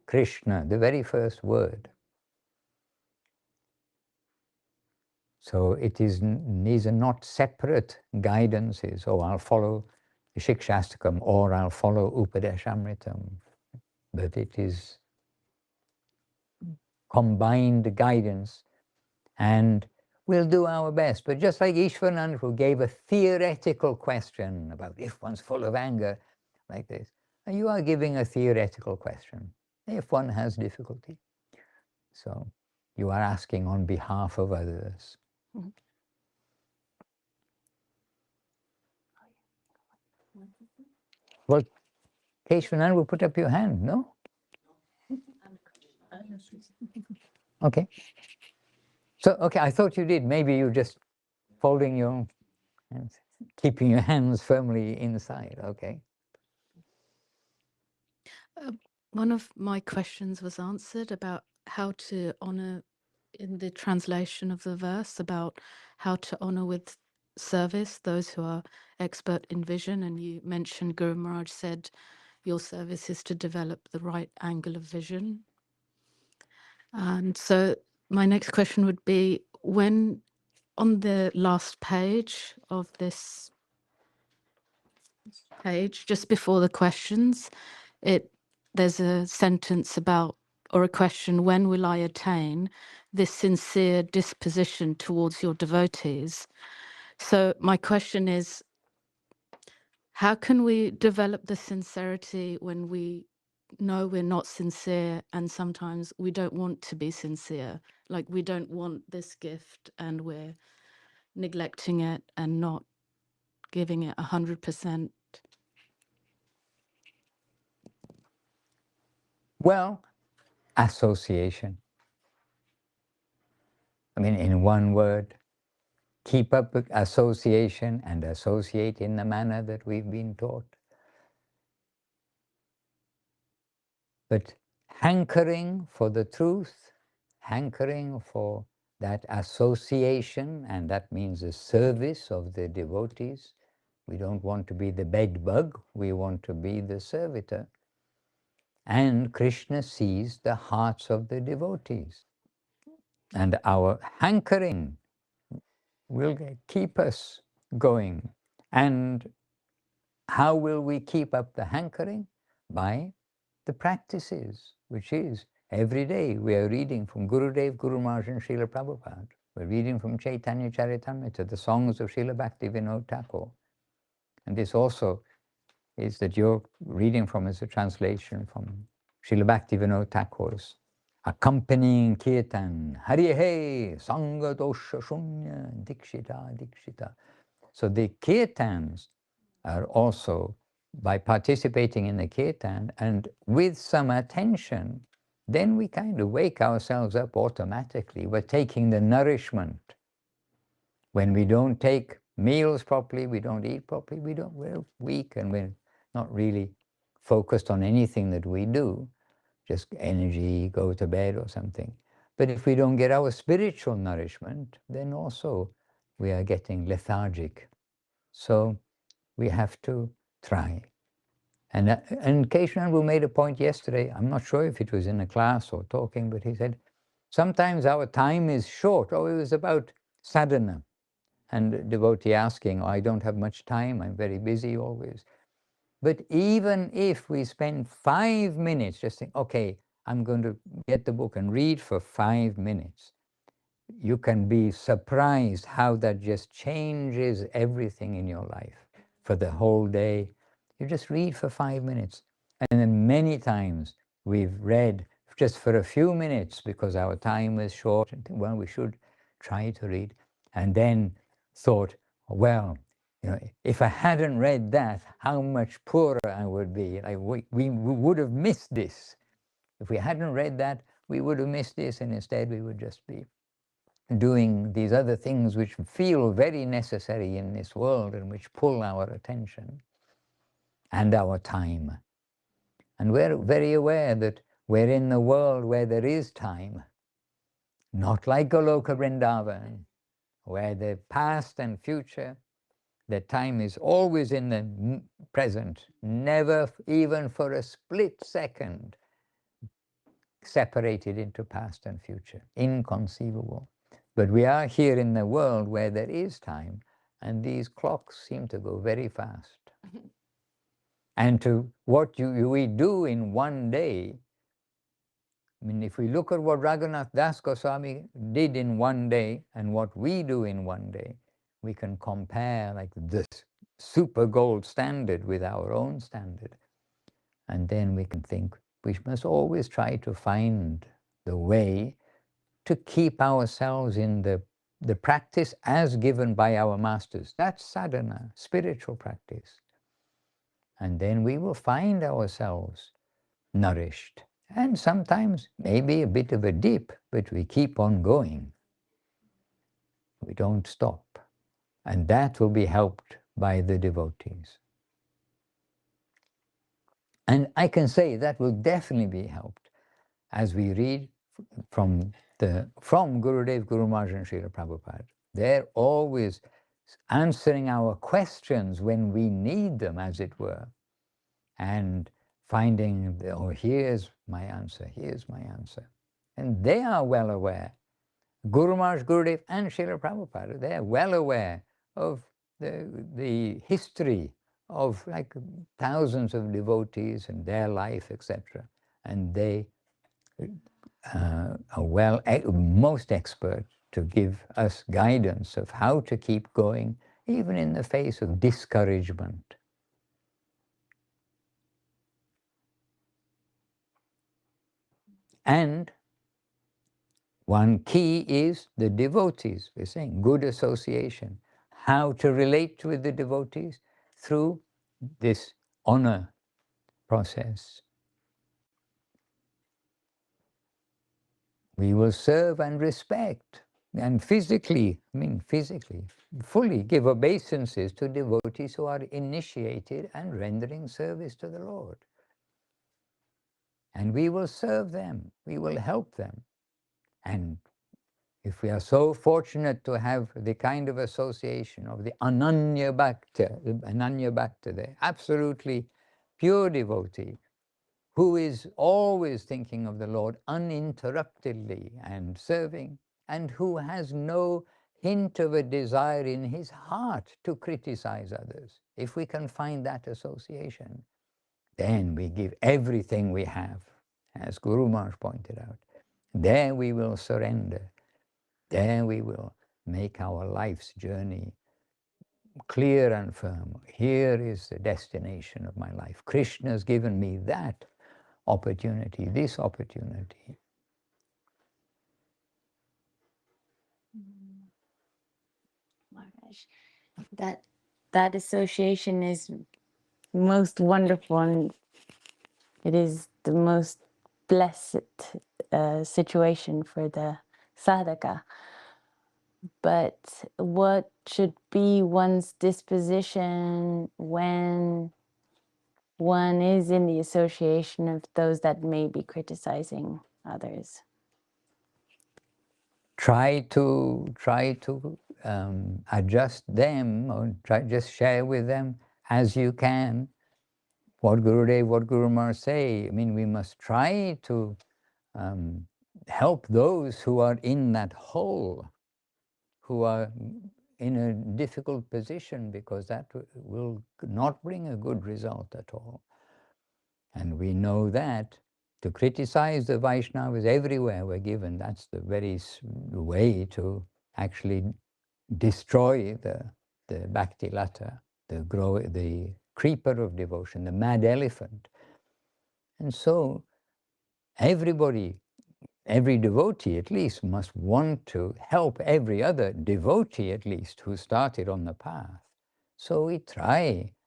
Kṛṣṇa, the very first word. So these are not separate guidances. Oh, I'll follow the Shikshastakam or I'll follow Upadesamrta. But it is combined guidance, and we'll do our best. But just like Ishwaranand, who gave a theoretical question about if one's full of anger like this, you are giving a theoretical question if one has difficulty. So you are asking on behalf of others. Well, Keshwanan will put up your hand, no? Okay. So, okay, I thought you did. Maybe you're just folding your hands, keeping your hands firmly inside. Okay. One of my questions was answered about how to honor in the translation of the verse, about how to honor with service those who are expert in vision. And you mentioned Guru Maharaj said your service is to develop the right angle of vision. And so my next question would be, when on the last page of this page, just before the questions, there's a sentence about, or a question, when will I attain this sincere disposition towards your devotees? So my question is, how can we develop the sincerity when we know we're not sincere, and sometimes we don't want to be sincere? Like, we don't want this gift and we're neglecting it and not giving it 100%. Well, association. I mean, in one word, keep up association and associate in the manner that we've been taught. But hankering for the truth, hankering for that association, and that means the service of the devotees. We don't want to be the bed bug, we want to be the servitor. And Kṛṣṇa sees the hearts of the devotees. And our hankering will keep us going. And how will we keep up the hankering? By the practices, which is every day we are reading from Gurudev, Guru Maharaj and Srila Prabhupada. We're reading from Chaitanya Charitamrita, the songs of Srila Bhaktivinoda Thakur. And this also is that you're reading from as a translation from Srila Bhaktivinoda Thakur's accompanying kirtan, Hari He, Sangha Dosha Shunya, dīkṣita. So the kirtans are also, by participating in the kirtan and with some attention, then we kind of wake ourselves up automatically. We're taking the nourishment. When we don't take meals properly, we don't eat properly, we're weak and we're not really focused on anything that we do, just energy, go to bed or something. But if we don't get our spiritual nourishment, then also we are getting lethargic. So we have to try. And Kṛṣṇa made a point yesterday, I'm not sure if it was in a class or talking, but he said, sometimes our time is short. Oh, it was about sadhana. And the devotee asking, oh, I don't have much time, I'm very busy always. But even if we spend 5 minutes just think, okay, I'm going to get the book and read for 5 minutes, you can be surprised how that just changes everything in your life for the whole day. You just read for 5 minutes. And then many times we've read just for a few minutes, because our time is short, and well, we should try to read. And then thought, well, you know, if I hadn't read that, how much poorer I would be. Like we would have missed this. If we hadn't read that, we would have missed this, and instead we would just be doing these other things which feel very necessary in this world and which pull our attention and our time. And we're very aware that we're in a world where there is time, not like Goloka Vrindavan, where the past and future, the time is always in the present, never even for a split second separated into past and future, inconceivable. But we are here in the world where there is time, and these clocks seem to go very fast. And to what we do in one day, I mean, if we look at what Raghunath Das Goswami did in one day and what we do in one day, we can compare like this super gold standard with our own standard. And then we can think we must always try to find the way to keep ourselves in the practice as given by our masters. That's sadhana, spiritual practice. And then we will find ourselves nourished. And sometimes maybe a bit of a dip, but we keep on going. We don't stop. And that will be helped by the devotees. And I can say that will definitely be helped as we read from Gurudev, Guru Maharaj and Srila Prabhupada. They're always answering our questions when we need them, as it were, and finding, oh, here's my answer, here's my answer. And they are well aware. Guru Maharaj, Gurudev and Srila Prabhupada, they're well aware of the history of like thousands of devotees and their life, etc. And they are most expert to give us guidance of how to keep going, even in the face of discouragement. And one key is the devotees. We're saying good association. How to relate with the devotees? Through this honor process. We will serve and respect and physically, fully give obeisances to devotees who are initiated and rendering service to the Lord. And we will serve them, we will help them. And if we are so fortunate to have the kind of association of the ananyam, the absolutely pure devotee, who is always thinking of the Lord uninterruptedly and serving, and who has no hint of a desire in his heart to criticize others. If we can find that association, then we give everything we have, as Guru Maharaj pointed out. Then we will surrender. Then we will make our life's journey clear and firm. Here is the destination of my life. Krishna has given me that opportunity, this opportunity. Maharaj, that association is most wonderful, and it is the most blessed situation for the sadhaka. But what should be one's disposition when one is in the association of those that may be criticizing others? Try to adjust them, or just share with them as you can what Gurudev, what Guru Maharaj say. I mean, we must try to help those who are in that hole, who are in a difficult position, because that will not bring a good result at all. And we know that to criticize the Vaishnavas everywhere we're given, that's the very way to actually destroy the bhakti lata, the creeper of devotion, the mad elephant. And so everybody, every devotee at least must want to help every other devotee at least who started on the path. So we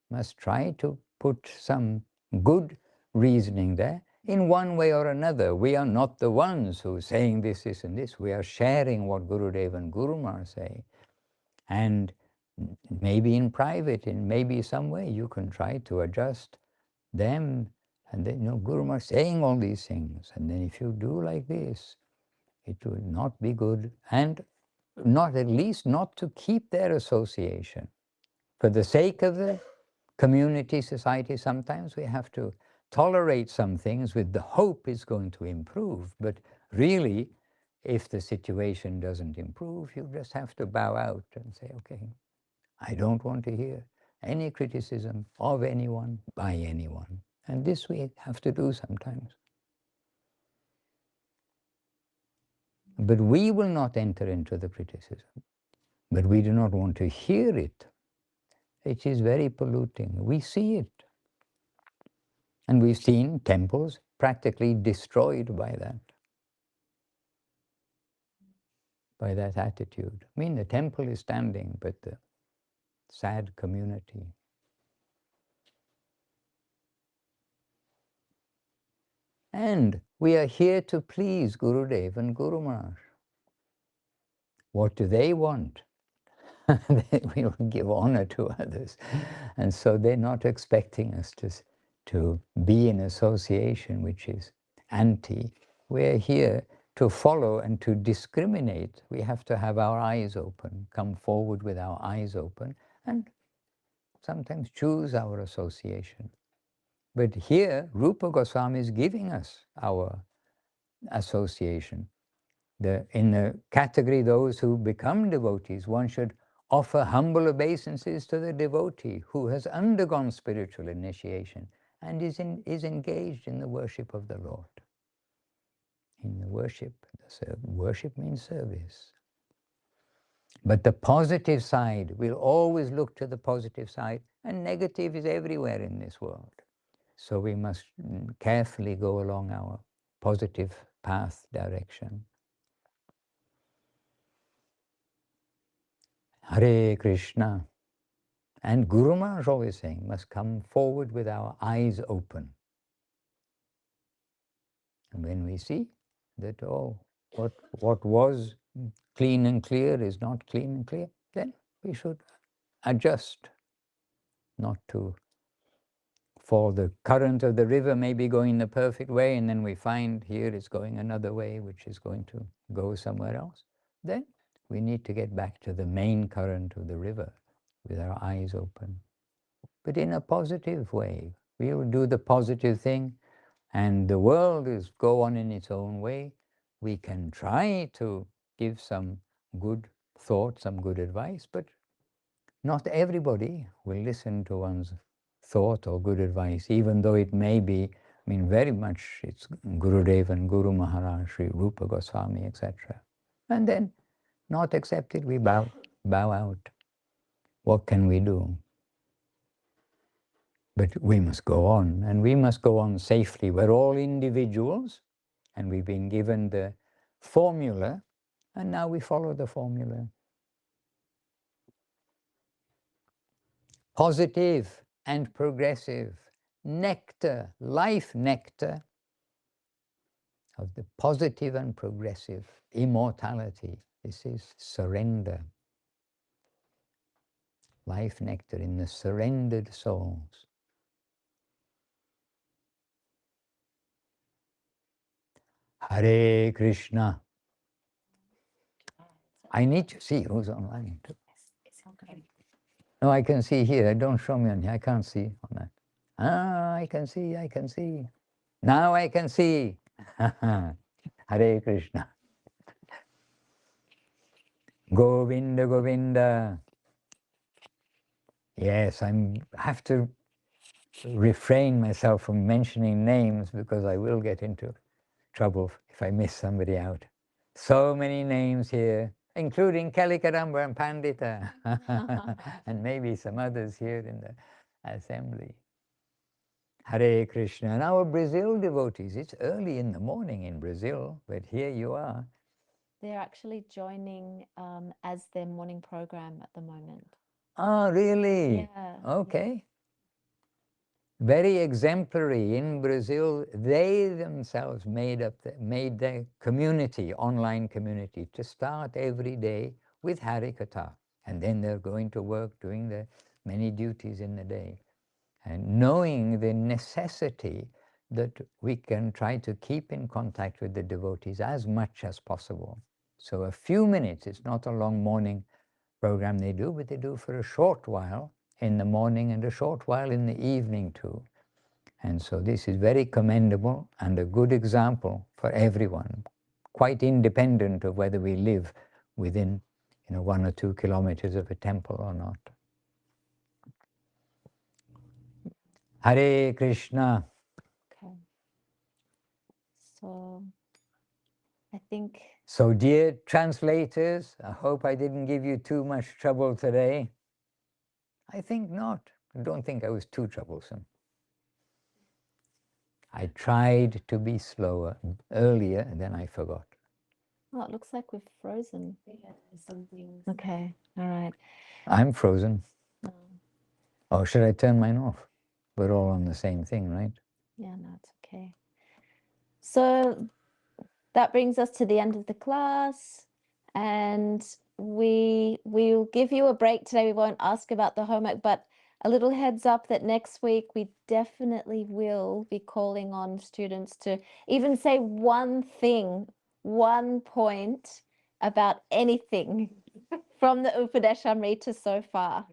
must try to put some good reasoning there in one way or another. We are not the ones who are saying this, this and this. We are sharing what Gurudev and Guru Maharaj say. And maybe in private, in maybe some way, you can try to adjust them. And then, Guru Maharaj saying all these things. And then if you do like this, it will not be good. And not, at least not to keep their association. For the sake of the community, society, sometimes we have to tolerate some things with the hope it's going to improve. But really, if the situation doesn't improve, you just have to bow out and say, okay, I don't want to hear any criticism of anyone by anyone. And this we have to do sometimes. But we will not enter into the criticism. But we do not want to hear it. It is very polluting. We see it. And we've seen temples practically destroyed by that attitude. I mean, the temple is standing, but the sad community. And we are here to please Gurudev and Guru Maharaj. What do they want? We will give honor to others. And so they're not expecting us to be in association which is anti. We're here to follow and to discriminate. We have to have our eyes open, come forward with our eyes open, and sometimes choose our association. But here, Rupa Goswami is giving us our association. In the category those who become devotees, one should offer humble obeisances to the devotee who has undergone spiritual initiation and is engaged in the worship of the Lord. In the worship, worship means service. But the positive side, we'll always look to the positive side, and negative is everywhere in this world. So we must carefully go along our positive path direction. Hare Krishna. And Guru Maharaj always saying, must come forward with our eyes open. And when we see that, what was clean and clear is not clean and clear, then we should adjust, not to for the current of the river may be going the perfect way, and then we find here it's going another way, which is going to go somewhere else. Then we need to get back to the main current of the river with our eyes open. But in a positive way. We will do the positive thing, and the world is go on in its own way. We can try to give some good thought, some good advice, but not everybody will listen to one's thought or good advice, even though it may be, very much it's Gurudev and Guru Maharaj, Sri Rupa Goswami, etc. And then not accepted, we bow out. What can we do? But we must go on, and we must go on safely. We're all individuals, and we've been given the formula, and now we follow the formula. Positive and progressive nectar, life nectar of the positive and progressive immortality. This is surrender. Life nectar in the surrendered souls. Hare Krishna. I need to see who's online too. No, I can see here. Don't show me on here. I can't see on that. Ah, I can see. Now I can see. Hare Krishna. Govinda, Govinda. Yes, I have to refrain myself from mentioning names because I will get into trouble if I miss somebody out. So many names here, including Kalikadamba and Pandita, and maybe some others here in the assembly. Hare Krishna. And our Brazil devotees, it's early in the morning in Brazil, but here you are. They're actually joining as their morning program at the moment. Ah, really? Yeah. Okay. Very exemplary in Brazil. They themselves made their community, online community, to start every day with Harikatha. And then they're going to work, doing their many duties in the day. And knowing the necessity that we can try to keep in contact with the devotees as much as possible. So a few minutes, it's not a long morning program they do, but they do for a short while in the morning and a short while in the evening too. And so this is very commendable and a good example for everyone, quite independent of whether we live within 1 or 2 kilometers of a temple or not. Hare Krishna. Okay. So I think... So dear translators, I hope I didn't give you too much trouble today. I think not. I don't think I was too troublesome. I tried to be slower earlier, and then I forgot. Oh, it looks like we've frozen. Yeah, something. Okay, all right. I'm frozen. No. Oh, should I turn mine off? We're all on the same thing, right? Yeah, no, it's okay. So that brings us to the end of the class, and we'll give you a break today. We won't ask about the homework, but a little heads up that next week we definitely will be calling on students to even say one thing, one point about anything from the Upadeśāmṛta so far.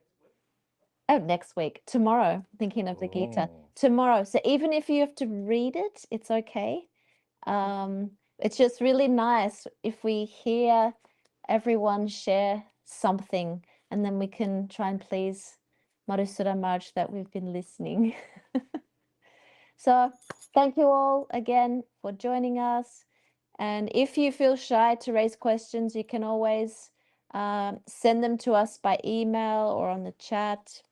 Oh, next week, tomorrow, thinking of the Gita. Tomorrow. So even if you have to read it, it's okay. It's just really nice if we hear everyone share something, and then we can try and please Madhusudan Maharaj that we've been listening. So thank you all again for joining us. And if you feel shy to raise questions, you can always send them to us by email or on the chat.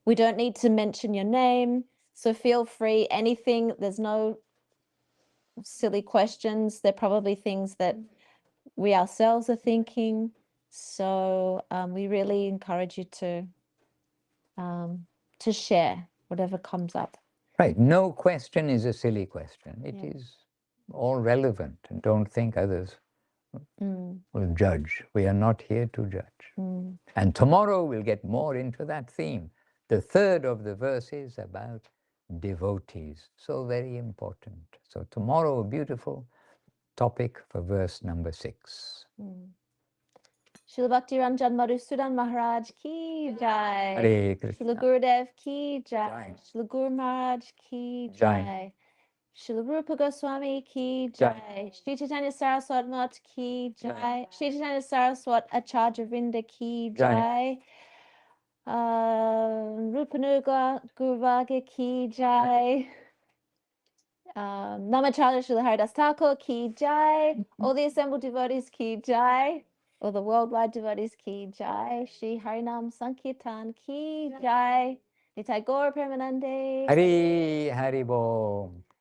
We don't need to mention your name, so feel free. Anything, there's no silly questions. They're probably things that we ourselves are thinking. So we really encourage you to share whatever comes up. Right. No question is a silly question. It is all relevant, and don't think others will judge. We are not here to judge. And tomorrow we'll get more into that theme. The third of the verses about devotees. So very important. So tomorrow a beautiful topic for verse number 6. Srila Bhakti Ranjan Madhusudan Maharaj ki jai. Hare Krishna. Srila Gurudev ki jai. Jai. Srila Guru Maharaj ki Jai. jai. Srila Rupa Goswami ki jai. Shri Chaitanya Saraswat Mat ki jai. Shri Chaitanya Saraswat Acharya Vrinda ki jai. Rupanuga Guruvagga ki jai. Namacharya Srila Haridas Thakur ki jai. All the assembled devotees ki jai. All the worldwide devotees ki jai. Shri Harinam Sankirtan ki jai. Nitai Gaur Premanande. Hari Hari Bom.